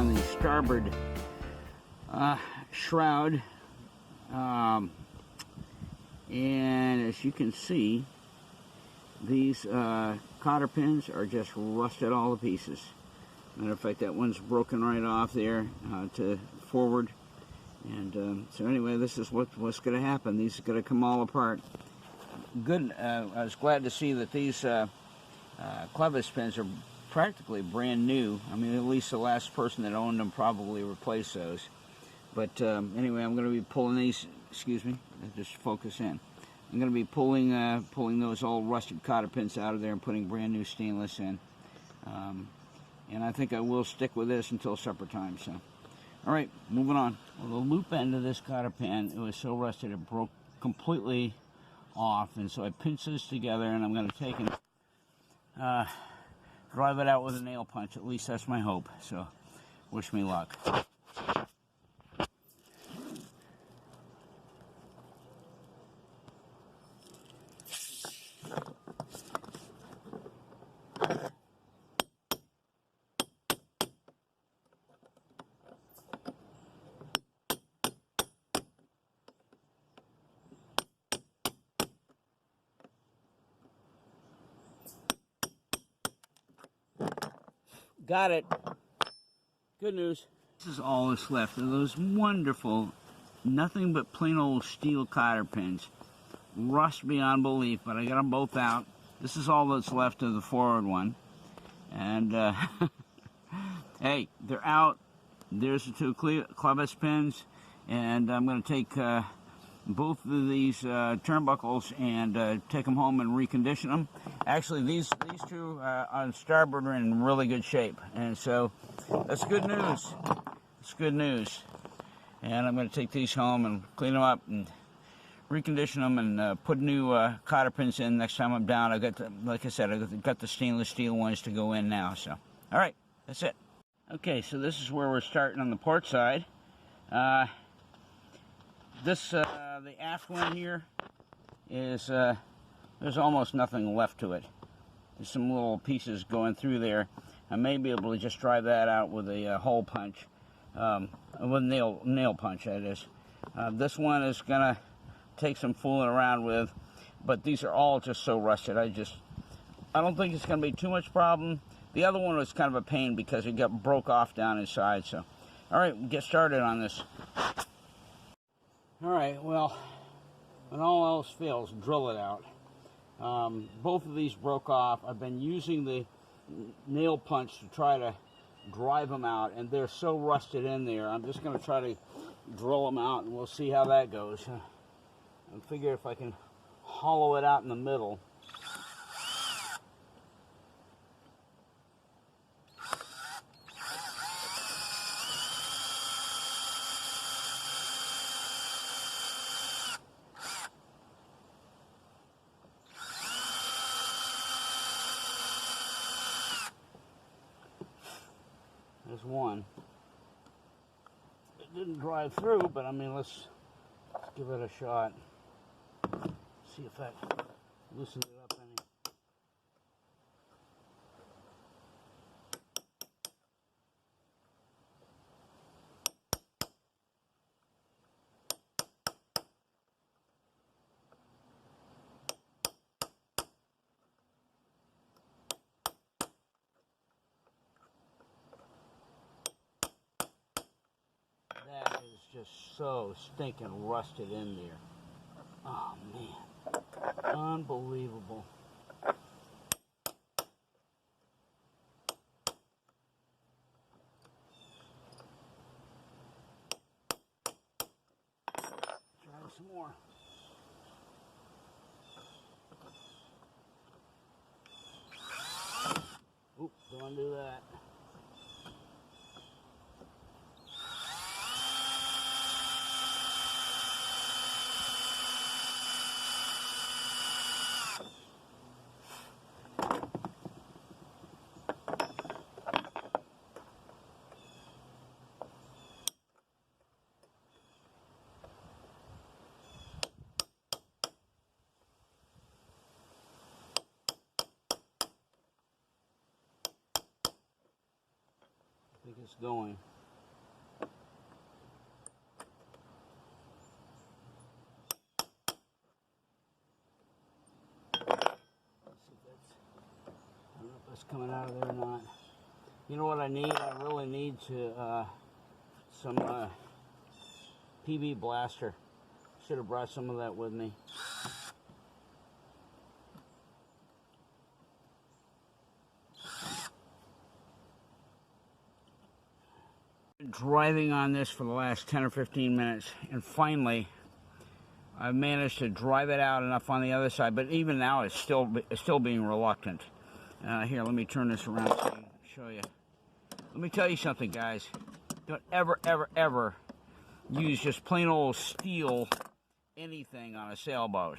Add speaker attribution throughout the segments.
Speaker 1: on the starboard shroud, and as you can see, these cotter pins are just rusted all to pieces. Matter of fact, that one's broken right off there to forward. And so anyway, this is what's going to happen. These are going to come all apart. Good. I was glad to see that these clevis pins are practically brand new. I mean, at least the last person that owned them probably replaced those. But anyway, I'm going to be pulling these. Excuse me. Just focus in. I'm going to be pulling those old rusted cotter pins out of there and putting brand new stainless in. And I think I will stick with this until supper time. So, all right, moving on. Well, the loop end of this cotter pin, it was so rusted it broke completely off, and so I pinched this together, and I'm going to take and drive it out with a nail punch. At least that's my hope. So, wish me luck. Got it. Good news. This is all that's left of those wonderful, nothing but plain old steel cotter pins. Rust beyond belief, but I got them both out. This is all that's left of the forward one. And, hey, they're out. There's the two clevis pins. And I'm going to take both of these turnbuckles and take them home and recondition them. Actually, these two on starboard are in really good shape, and so that's good news. It's good news. And I'm going to take these home and clean them up and recondition them and put new cotter pins in next time I'm down. I got like I said, I got the stainless steel ones to go in now. So, all right, that's it. Okay, so this is where we're starting on the port side. The aft one here is, there's almost nothing left to it. There's some little pieces going through there. I may be able to just drive that out with a hole punch, with nail punch, that is. This one is gonna take some fooling around with, but these are all just so rusted. I don't think it's gonna be too much problem. The other one was kind of a pain because it broke off down inside. So, all right, get started on this. All right, well, when all else fails, drill it out. Both of these broke off. I've been using the nail punch to try to drive them out, and they're so rusted in there. I'm just going to try to drill them out, and we'll see how that goes. I figure if I can hollow it out in the middle. There's one. It didn't drive through, but I mean, let's give it a shot. See if that loosens it up any. That is just so stinking rusted in there. Oh man, unbelievable. Try some more. Oop, don't undo that. this going. It's coming out of there or not. You know what I need? I really need to some PB blaster. Should have brought some of that with me. Been driving on this for the last 10 or 15 minutes, and finally I've managed to drive it out enough on the other side, but even now it's still being reluctant. Here, let me turn this around so I can show you. Let me tell you something, guys. Don't ever, ever, ever use just plain old steel anything on a sailboat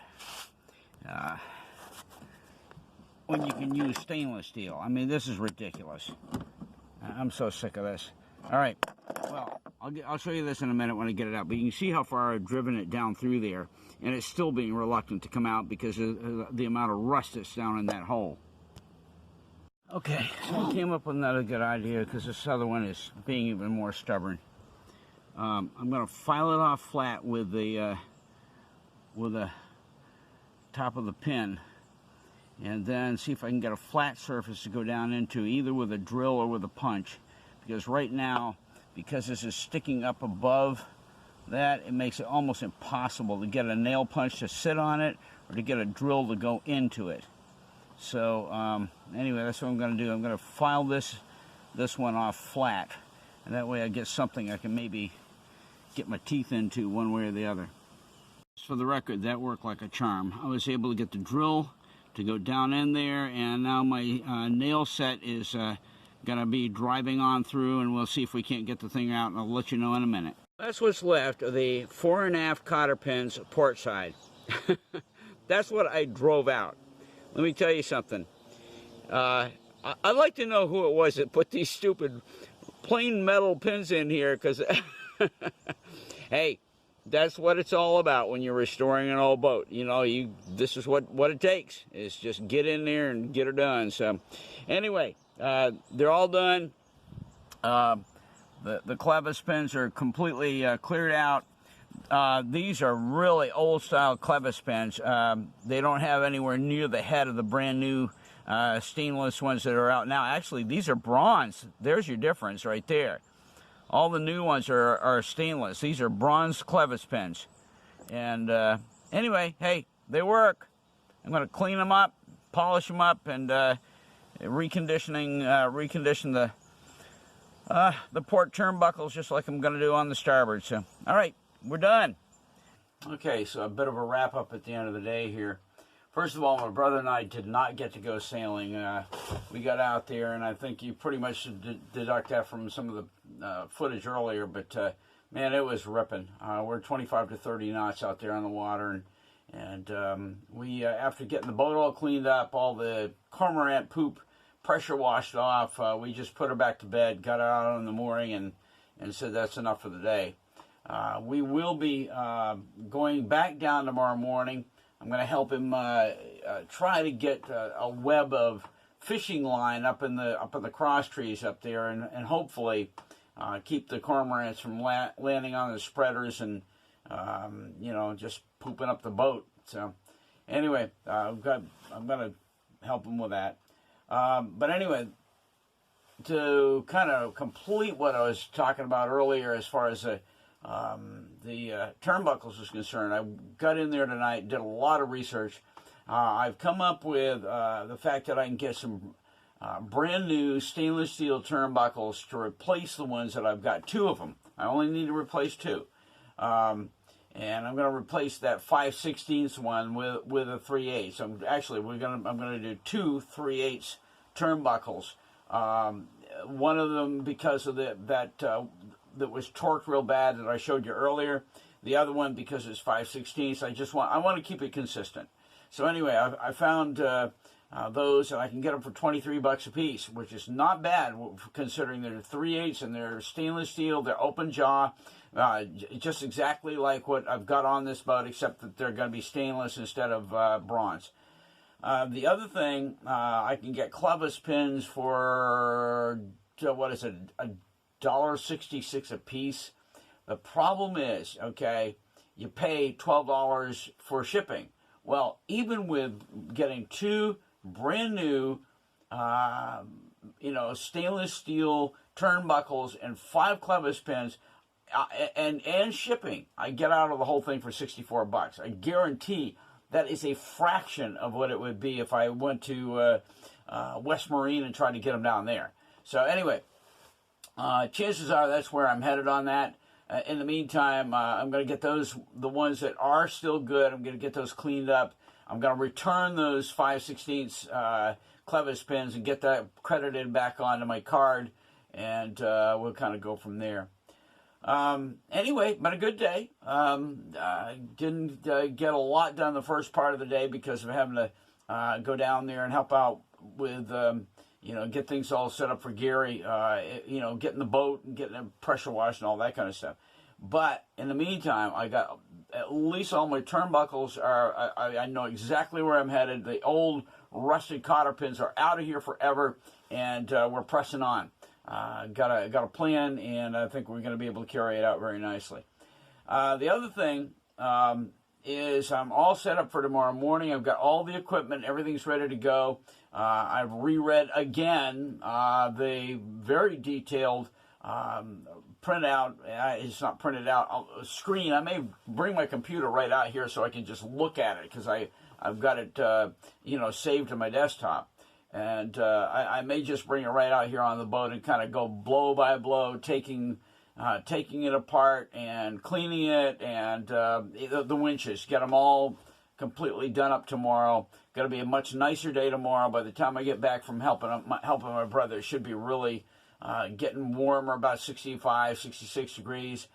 Speaker 1: when you can use stainless steel. I mean, this is ridiculous. I'm so sick of this. All right, well, I'll show you this in a minute when I get it out, but you can see how far I've driven it down through there, and it's still being reluctant to come out because of the amount of rust that's down in that hole. Okay, so I came up with another good idea because this other one is being even more stubborn. I'm going to file it off flat with the top of the pin, and then see if I can get a flat surface to go down into, either with a drill or with a punch. Because right now, because this is sticking up above that, it makes it almost impossible to get a nail punch to sit on it or to get a drill to go into it. So anyway, that's what I'm going to do. I'm going to file this one off flat, and that way I get something I can maybe get my teeth into one way or the other. For the record, that worked like a charm. I was able to get the drill to go down in there, and now my nail set is going to be driving on through, and we'll see if we can't get the thing out, and I'll let you know in a minute. That's what's left of the fore and aft cotter pins port side. That's what I drove out. Let me tell you something. I'd like to know who it was that put these stupid plain metal pins in here, because hey, that's what it's all about when you're restoring an old boat. You know, this is what it takes, is just get in there and get her done. So anyway, they're all done. The clevis pins are completely cleared out. These are really old style clevis pins. They don't have anywhere near the head of the brand new stainless ones that are out now. Actually, these are bronze. There's your difference right there. All the new ones are stainless. These are bronze clevis pins. And anyway, hey, they work. I'm going to clean them up, polish them up, and recondition the port turnbuckles just like I'm going to do on the starboard. So, all right, we're done. Okay, so a bit of a wrap up at the end of the day here. First of all, my brother and I did not get to go sailing. We got out there, and I think you pretty much should deduct that from some of the footage earlier, but man, it was ripping. We're 25 to 30 knots out there on the water, and we, after getting the boat all cleaned up, all the Cormorant poop pressure washed off, we just put her back to bed, got her out in the morning, and said that's enough for the day. We will be going back down tomorrow morning. I'm going to help him try to get a web of fishing line up in the cross trees up there, and hopefully keep the cormorants from landing on the spreaders and you know, just pooping up the boat. So anyway, I'm going to help him with that. But anyway, to kind of complete what I was talking about earlier as far as the turnbuckles is concerned, I got in there tonight, did a lot of research. I've come up with the fact that I can get some brand new stainless steel turnbuckles to replace the ones that I've got. Two of them. I only need to replace two. And I'm going to replace that 5/16 one with a 3/8. I'm going to do two 3/8 turnbuckles. One of them because of that was torqued real bad that I showed you earlier. The other one because it's 5/16. I want to keep it consistent. So anyway, I found those, and I can get them for 23 bucks a piece, which is not bad considering they're 3/8 and they're stainless steel. They're open jaw, just exactly like what I've got on this boat, except that they're going to be stainless instead of bronze. The other thing, I can get clevis pins for what is it, $1.66 a piece. The problem is, okay, you pay $12 for shipping. Well, even with getting 2 brand new, stainless steel turnbuckles and 5 clevis pins, and shipping, I get out of the whole thing for $64. I guarantee that is a fraction of what it would be if I went to West Marine and tried to get them down there. So anyway, chances are that's where I'm headed on that. In the meantime, I'm going to get the ones that are still good, I'm going to get those cleaned up. I'm going to return those 5/16 clevis pins and get that credited back onto my card, and we'll kind of go from there. Anyway, been a good day. Didn't get a lot done the first part of the day because of having to go down there and help out with, get things all set up for Gary, getting the boat and getting it pressure washed and all that kind of stuff. But in the meantime, I got at least all my turnbuckles are, I know exactly where I'm headed. The old rusted cotter pins are out of here forever, and we're pressing on. Got a plan, and I think we're going to be able to carry it out very nicely. The other thing is I'm all set up for tomorrow morning. I've got all the equipment. Everything's ready to go. I've reread again the very detailed printout. It's not printed out. Screen. I may bring my computer right out here so I can just look at it because I've got it saved to my desktop. And I may just bring it right out here on the boat and kind of go blow by blow, taking it apart and cleaning it, and the winches, get them all completely done up tomorrow. Going to be a much nicer day tomorrow. By the time I get back from helping my brother, it should be really getting warmer, about 65, 66 degrees,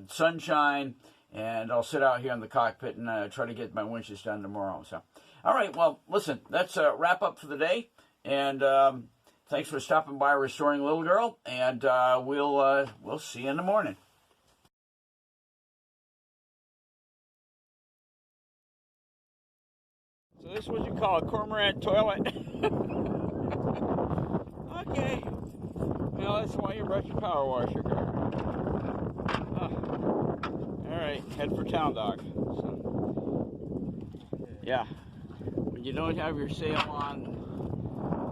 Speaker 1: sunshine, and I'll sit out here in the cockpit and try to get my winches done tomorrow. So, all right, well, listen, that's a wrap up for the day, and thanks for stopping by Restoring Little Girl, and we'll see you in the morning. So this is what you call a Cormorant toilet. Okay. Well, that's why you brush your power wash your car. All right, head for town, Doc. So, yeah. When you don't have your sail on,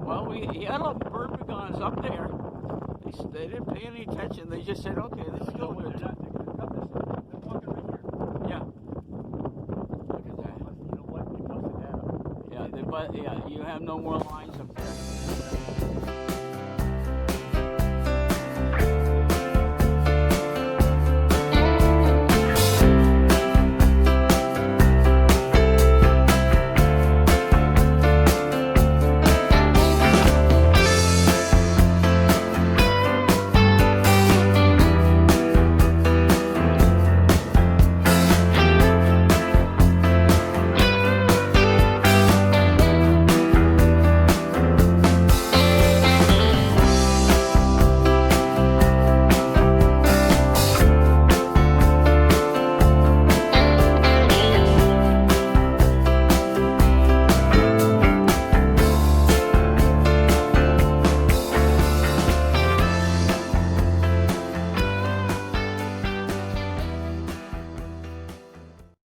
Speaker 1: well, he had a bird begons up there. They didn't pay any attention. They just said, okay, let's go with it.
Speaker 2: They're walking right here.
Speaker 1: Yeah. Look at that.
Speaker 2: You know what? You busted that up.
Speaker 1: Yeah, you have no more lines